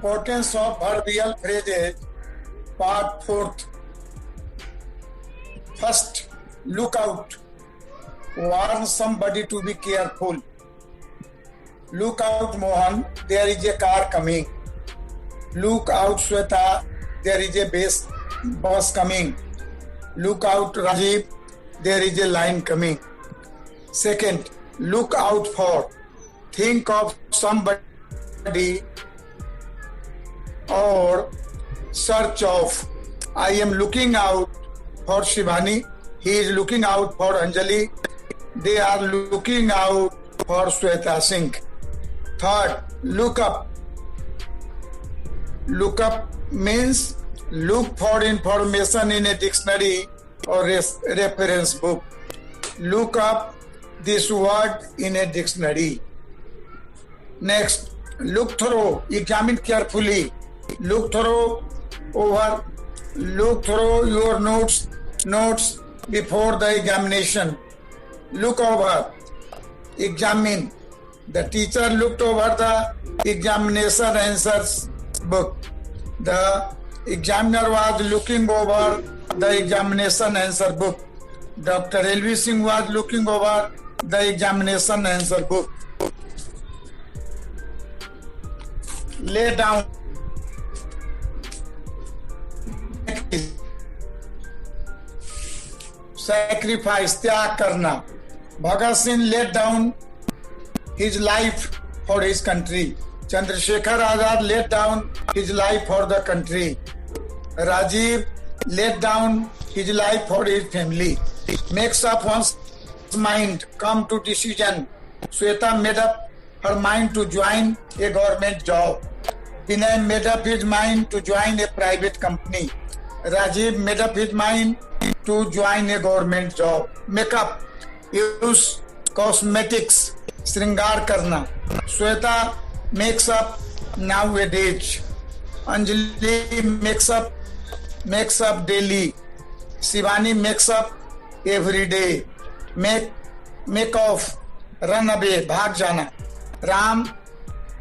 Importance of verbial phrases, part 4th. First, look out. Warn somebody to be careful. Look out, Mohan, there is a car coming. Look out, Shweta, there is a bus coming. Look out, Rajiv, there is a line coming. Second, look out for. Think of somebody or search of. I am looking out for Shivani. He is looking out for Anjali. They are looking out for Shweta Singh. Third, look up. Look up means look for information in a dictionary or reference book. Look up this word in a dictionary. Next, look through. Examine carefully. Look through over. Look through your notes before the examination. Look over. Examine. The teacher looked over the examination answers book. The examiner was looking over the examination answer book. Dr. L.V. Singh was looking over the examination answer book. Lay down. Sacrifice, त्याग करना. Bhagat Singh laid down his life for his country. Chandrasekhar Azad laid down his life for the country. Rajiv laid down his life for his family. Makes up one's mind, come to decision. Shweta made up her mind to join a government job. Vinay made up his mind to join a private company. Rajiv made up his mind to join a government job. Makeup, use cosmetics, श्रृंगार करना. Shweta makes up nowadays. Anjali makes up daily. Shivani makes up every day. Make off, run away, भाग जाना. Ram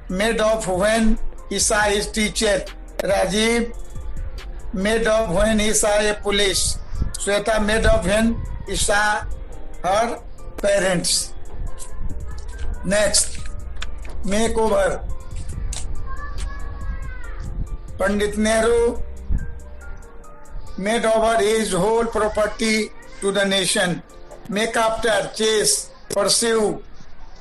made off when he saw his teacher. Rajiv made off when he saw a police. Shweta made off when he saw her parents. Next, makeover. Pandit Nehru made over his whole property to the nation. Make after, chase, pursue,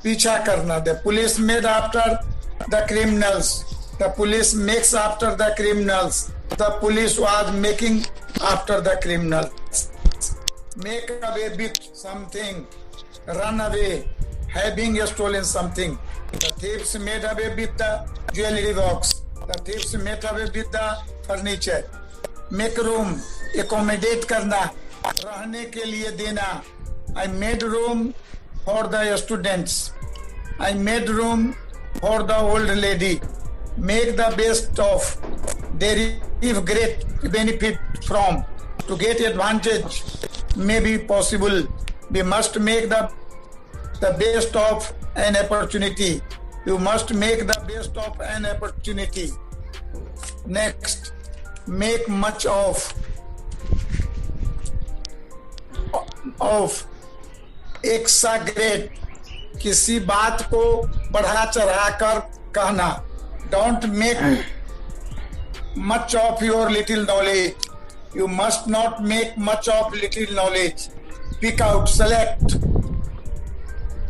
पीछा करना. The police made after the criminals. The police makes after the criminals. The police was making after the criminals. Make away with something. Run away. Having stolen something. The thieves made away with the jewelry box. The thieves made away with the furniture. Make room. Accommodate करना. रहने के लिए देना. I made room for the students. I made room for the old lady. Make the best of. Derive great benefit from. To get advantage may be possible. We must make the best of an opportunity. You must make the best of an opportunity. Next, make much of. Exaggerate. किसी बात को बढ़ा चढ़ा कर कहना. Don't make much of your little knowledge. You must not make much of little knowledge. Pick out, select.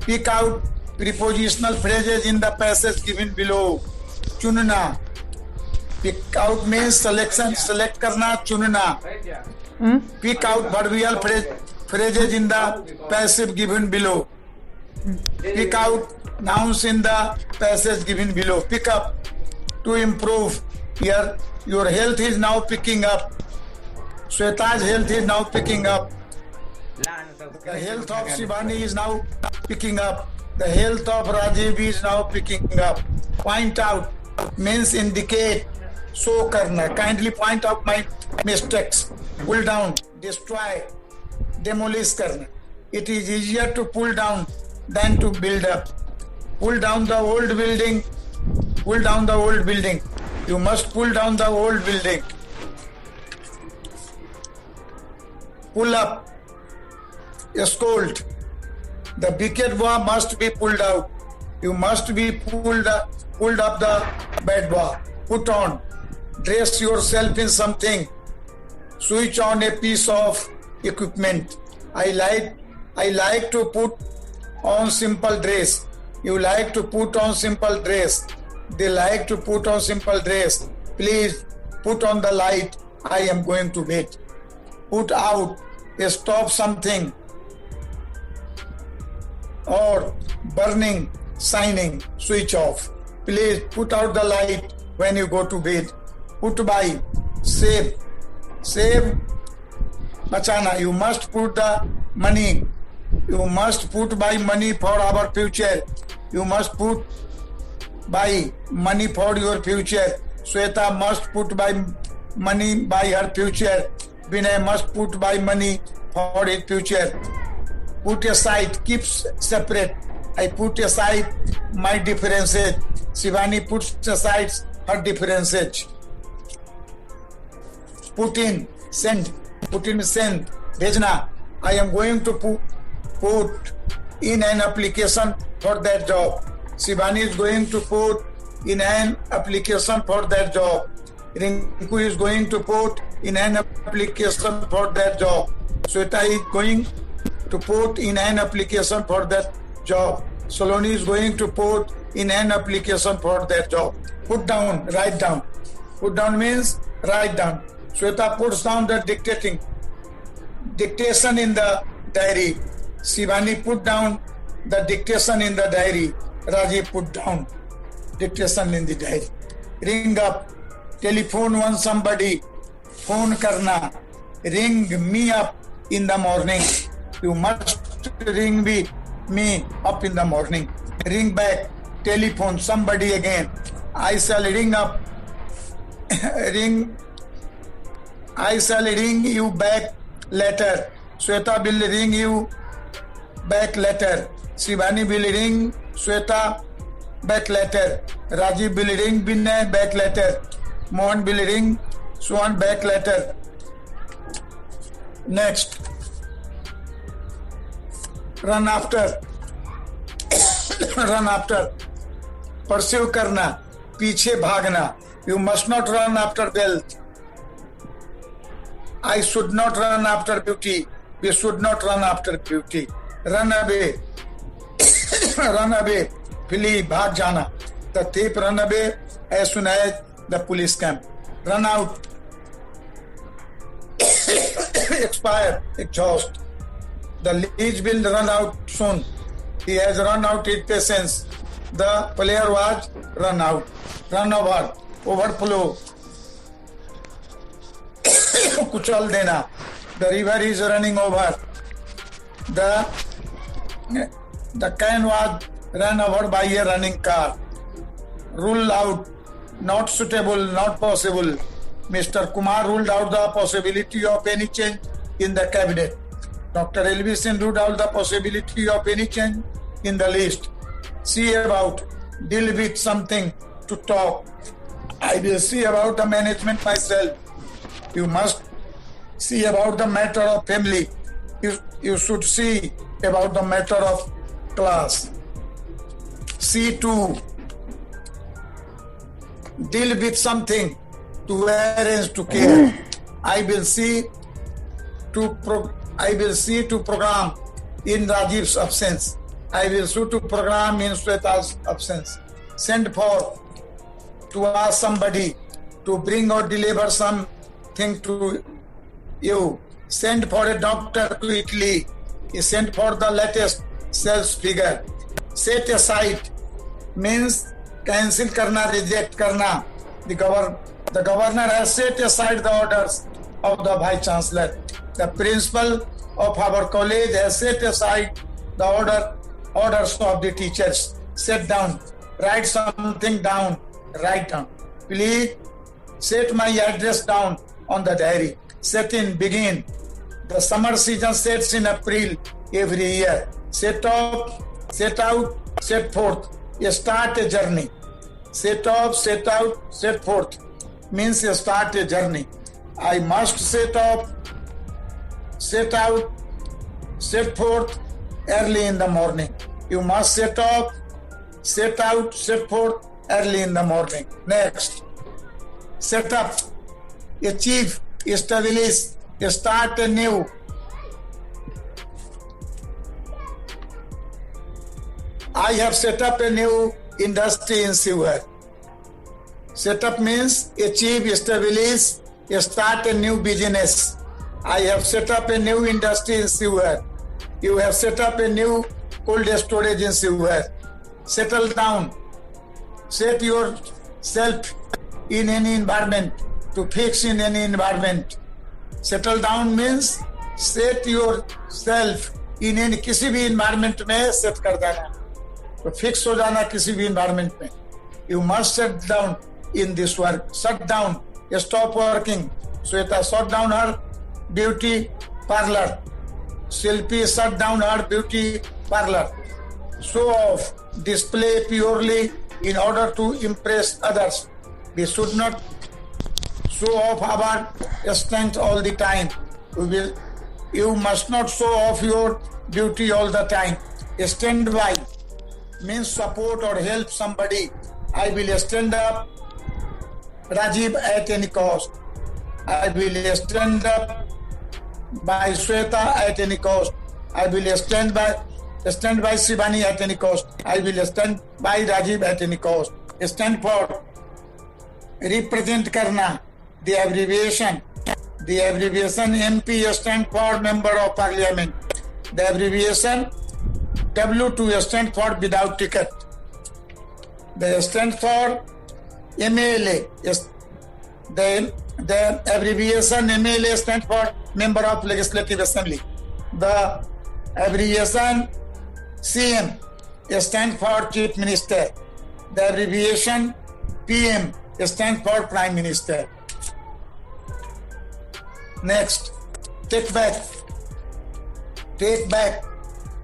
Pick out prepositional phrases in the passage given below. चुनना. Pick out means selection. Select करना, चुनना. Pick out verbial phrases in the passage given below. Pick out nouns in the passage given below. Pick up. To improve. Here, your health is now picking up. Shweta's health is now picking up. The health of Shivani is now picking up. The health of Rajiv is now picking up. Point out means indicate. Show karna. Kindly point out my mistakes. Pull down. Destroy. Demolish karna. It is easier to pull down than to build up. Pull down the old building. Pull down the old building. You must pull down the old building. Pull up. Scold. The wicked one must be pulled out. You must be pulled up the bad boy. Put on. Dress yourself in something. Switch on a piece of equipment. I like to put on simple dress. You like to put on simple dress. They like to put on simple dress. Please put on the light. I am going to bed. Put out. Stop something. Or burning, signing, switch off. Please put out the light when you go to bed. Put by, save, bachana. You must put the money. You must put by money for our future. You must put by money for your future. Sweta must put by money by her future. Vinay must put by money for his future. Put aside, keep separate. I put aside my differences. Shivani puts aside her differences. Put in, send. Put in, send. Bhejna. I am going to put in an application for that job. Shivani is going to put in an application for that job. Rinku is going to put in an application for that job. Sweta is going to put in an application for that job. Saloni is going to put in an application for that job. Put down, write down. Put down means write down. Sweta puts down the dictation in the diary. Shivani put down the dictation in the diary. Rajiv put down dictation in the diary. Ring up. Telephone one somebody. Phone karna. Ring me up in the morning. You must ring me up in the morning. Ring back. Telephone somebody again. I shall ring up. I shall ring you back later. Sweta will ring you back later. Shivani will ring Sweta back later. Rajiv will ring Vinay back later. Mohan will ring Swan back later. Next. Run after. Run after. Pursue करना. पीछे भागना. You must not run after wealth. I should not run after beauty. We should not run after beauty. Run away. Run away. Flee, भाग जाना. The thief run away as soon as the police came. Run out. Expire. Exhaust. The leech will run out soon. He has run out his patience. The player was run out. Run over. Overflow. कुचल देना. The river is running over. The can was run over by a running car. Rule out. Not suitable, not possible. Mr. Kumar ruled out the possibility of any change in the cabinet. Dr. Elvison ruled out the possibility of any change in the list. See about, deal with something to talk. I will see about the management myself. You must see about the matter of family. You should see about the matter of class. See to, deal with something, to arrange, to care. I will see to program in Rajiv's absence. I will see to program in Sweta's absence. Send for, to ask somebody to bring or deliver something to you. Send for a doctor to Italy. He sent for the latest sales figure. Set aside means cancel karna, reject karna. The governor has set aside the orders of the Vice Chancellor. The principal of our college has set aside the orders of the teachers. Set down. Write something down. Write down. Please set my address down on the diary. Set in, begin. The summer season sets in April every year. Set out, set forth. Start a journey. Set off, set out, set forth means start a journey. I must set off, set out, set forth early in the morning. You must set off, set out, set forth early in the morning. Next, set up, achieve, establish, start anew. I have set up a new industry in Shiver. Set up means achieve, establish, start a new business. I have set up a new industry in Shiver. You have set up a new cold storage in Shiver. Settle down. Set yourself in any environment, to fix in any environment. Settle down means set yourself in any किसी भी environment में set कर देना, तो fix हो जाना किसी भी environment में. You must set down in this work. Shut down. Stop working. Sweta shut down her beauty parlor. Shilpi shut down her beauty parlor. Show off. Display purely in order to impress others. We should not show off our strength all the time. You must not show off your beauty all the time. Stand by means support or help somebody. I will stand up Rajiv at any cost. I will stand up by Sweta at any cost. I will stand by Shivani at any cost. I will stand by Rajiv at any cost. Stand for, represent karna. The abbreviation MP stand for Member of Parliament. The abbreviation W2 stand for without ticket. They stand for MLA. Yes. The abbreviation MLA stand for Member of Legislative Assembly. The abbreviation CM stand for Chief Minister. The abbreviation PM stand for Prime Minister. Next, take back,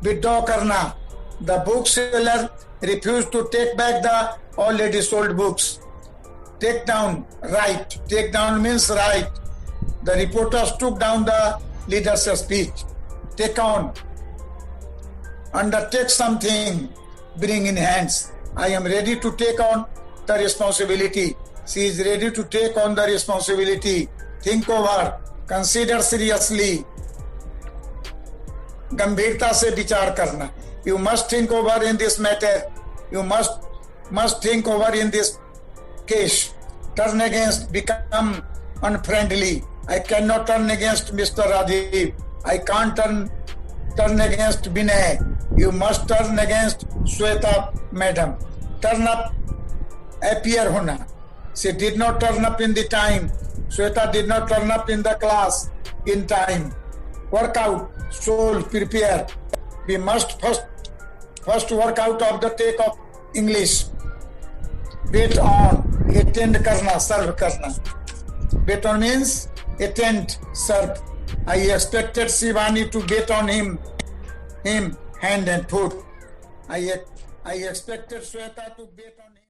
withdraw karna. The bookseller refused to take back the already sold books. Take down, write. Take down means write. The reporters took down the leader's speech. Take on, undertake something, bring in hands. I am ready to take on the responsibility. She is ready to take on the responsibility. Think over, consider seriously. गंभीरता से विचार करना. You must think over in this matter. You must think over in this case. Turn against, become unfriendly. I cannot turn against Mr. Rajiv. I can't turn against Vinay. You must turn against Sweta madam. Turn up, appear hona. She did not turn up in the time. Sweta did not turn up in the class in time. Work out, soul, prepare. We must first work out of the take of English. Wait on, attend karna, serve karna. Wait on means attend, serve. I expected Shivani to bet on him hand and foot. I expected Sweta to bet on him.